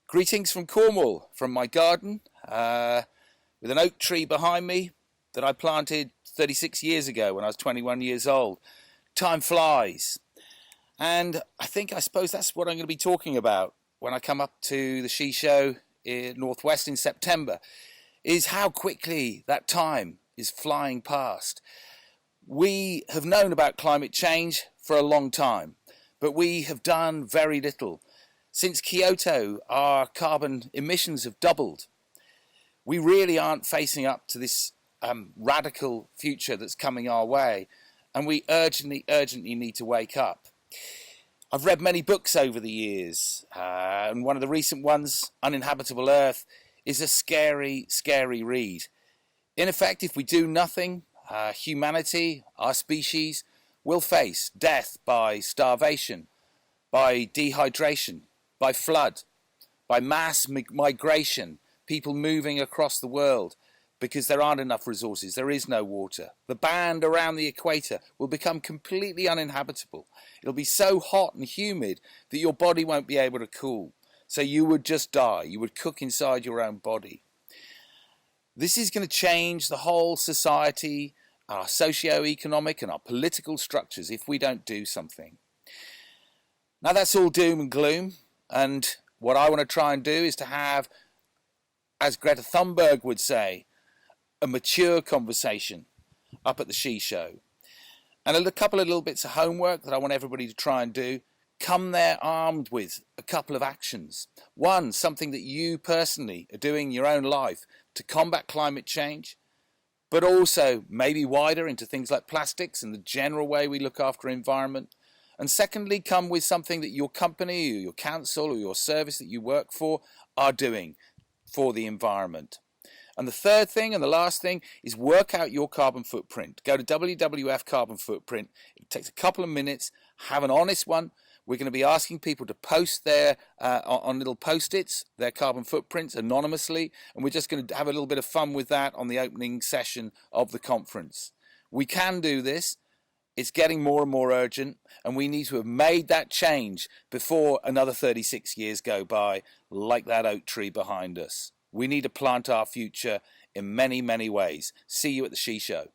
Greetings from Cornwall, from my garden, with an oak tree behind me that I planted 36 years ago when I was 21 years old. Time flies. And I suppose that's what I'm going to be talking about when I come up to the She Show in Northwest in September, is how quickly that time is flying past. We have known about climate change for a long time, but we have done very little. Since Kyoto, our carbon emissions have doubled. We really aren't facing up to this radical future that's coming our way, and we urgently need to wake up. I've read many books over the years, and one of the recent ones, Uninhabitable Earth, is a scary, scary read. In effect, if we do nothing, humanity, our species, will face death by starvation, by dehydration, by flood, by mass migration, people moving across the world because there aren't enough resources, there is no water. The band around the equator will become completely uninhabitable. It'll be so hot and humid that your body won't be able to cool. So you would just die. You would cook inside your own body. This is going to change the whole society, our socio-economic and our political structures if we don't do something. Now that's all doom and gloom. And what I want to try and do is to have, as Greta Thunberg would say, a mature conversation up at the She Show. And a couple of little bits of homework that I want everybody to try and do. Come there armed with a couple of actions. One, something that you personally are doing in your own life to combat climate change, but also maybe wider into things like plastics and the general way we look after environment. And secondly, come with something that your company or your council or your service that you work for are doing for the environment. And the third thing and the last thing is work out your carbon footprint. Go to WWF Carbon Footprint. It takes a couple of minutes. Have an honest one. We're going to be asking people to post their, on little post-its, their carbon footprints anonymously. And we're just going to have a little bit of fun with that on the opening session of the conference. We can do this. It's getting more and more urgent, and we need to have made that change before another 36 years go by, like that oak tree behind us. We need to plant our future in many, many ways. See you at the She Show.